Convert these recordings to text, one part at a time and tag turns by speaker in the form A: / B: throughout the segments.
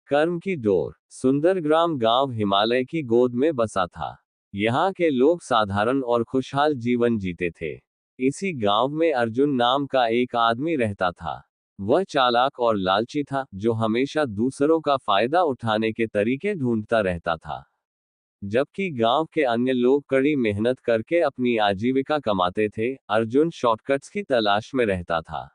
A: कर्म की डोर। सुंदरग्राम गांव हिमालय की गोद में बसा था। यहाँ के लोग साधारण और खुशहाल जीवन जीते थे। इसी गांव में अर्जुन नाम का एक आदमी रहता था। वह चालाक और लालची था, जो हमेशा दूसरों का फायदा उठाने के तरीके ढूंढता रहता था। जबकि गांव के अन्य लोग कड़ी मेहनत करके अपनी आजीविका कमाते थे, अर्जुन शॉर्टकट्स की तलाश में रहता था।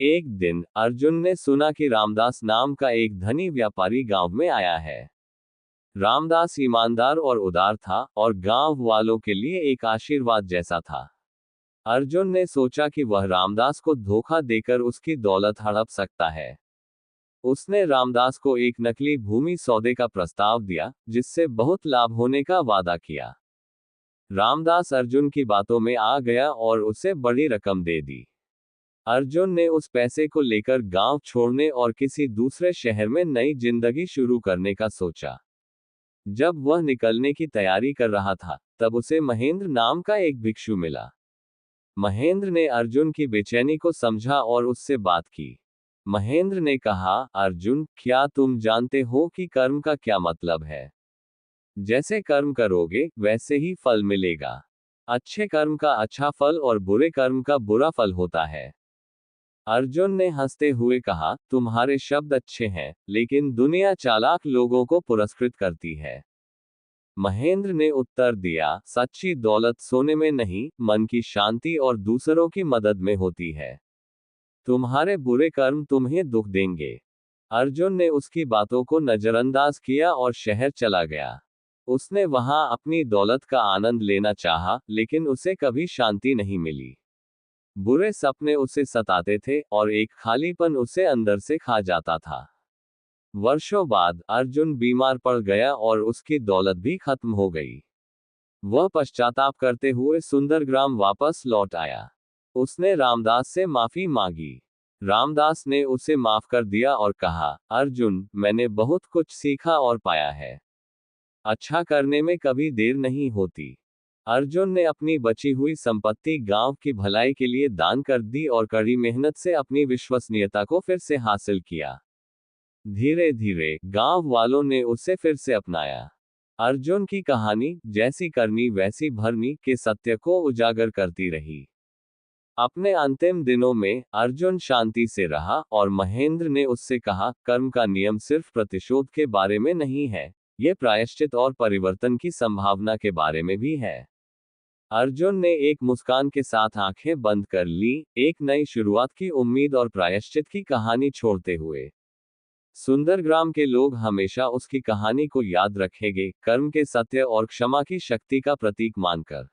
A: एक दिन अर्जुन ने सुना कि रामदास नाम का एक धनी व्यापारी गांव में आया है। रामदास ईमानदार और उदार था, और गांव वालों के लिए एक आशीर्वाद जैसा था। अर्जुन ने सोचा कि वह रामदास को धोखा देकर उसकी दौलत हड़प सकता है। उसने रामदास को एक नकली भूमि सौदे का प्रस्ताव दिया, जिससे बहुत लाभ होने का वादा किया। रामदास अर्जुन की बातों में आ गया और उसे बड़ी रकम दे दी। अर्जुन ने उस पैसे को लेकर गांव छोड़ने और किसी दूसरे शहर में नई जिंदगी शुरू करने का सोचा। जब वह निकलने की तैयारी कर रहा था, तब उसे महेंद्र नाम का एक भिक्षु मिला। महेंद्र ने अर्जुन की बेचैनी को समझा और उससे बात की। महेंद्र ने कहा, अर्जुन, क्या तुम जानते हो कि कर्म का क्या मतलब है? जैसे कर्म करोगे, वैसे ही फल मिलेगा। अच्छे कर्म का अच्छा फल और बुरे कर्म का बुरा फल होता है। अर्जुन ने हंसते हुए कहा, तुम्हारे शब्द अच्छे हैं, लेकिन दुनिया चालाक लोगों को पुरस्कृत करती है। महेंद्र ने उत्तर दिया, सच्ची दौलत सोने में नहीं, मन की शांति और दूसरों की मदद में होती है। तुम्हारे बुरे कर्म तुम्हें दुख देंगे। अर्जुन ने उसकी बातों को नजरअंदाज किया और शहर चला गया। उसने वहां अपनी दौलत का आनंद लेना चाहा, लेकिन उसे कभी शांति नहीं मिली। बुरे सपने उसे सताते थे, और एक खालीपन उसे अंदर से खा जाता था। वर्षों बाद अर्जुन बीमार पड़ गया और उसकी दौलत भी खत्म हो गई। वह पश्चाताप करते हुए सुंदरग्राम वापस लौट आया। उसने रामदास से माफी मांगी। रामदास ने उसे माफ कर दिया और कहा, अर्जुन, मैंने बहुत कुछ सीखा और पाया है। अच्छा करने में कभी देर नहीं होती। अर्जुन ने अपनी बची हुई संपत्ति गांव की भलाई के लिए दान कर दी और कड़ी मेहनत से अपनी विश्वसनीयता को फिर से हासिल किया। धीरे धीरे गांव वालों ने उसे फिर से अपनाया। अर्जुन की कहानी, जैसी करनी वैसी भरनी, के सत्य को उजागर करती रही। अपने अंतिम दिनों में अर्जुन शांति से रहा, और महेंद्र ने उससे कहा, कर्म का नियम सिर्फ प्रतिशोध के बारे में नहीं है, ये प्रायश्चित और परिवर्तन की संभावना के बारे में भी है। अर्जुन ने एक मुस्कान के साथ आंखें बंद कर ली, एक नई शुरुआत की उम्मीद और प्रायश्चित की कहानी छोड़ते हुए। सुंदरग्राम के लोग हमेशा उसकी कहानी को याद रखेंगे, कर्म के सत्य और क्षमा की शक्ति का प्रतीक मानकर।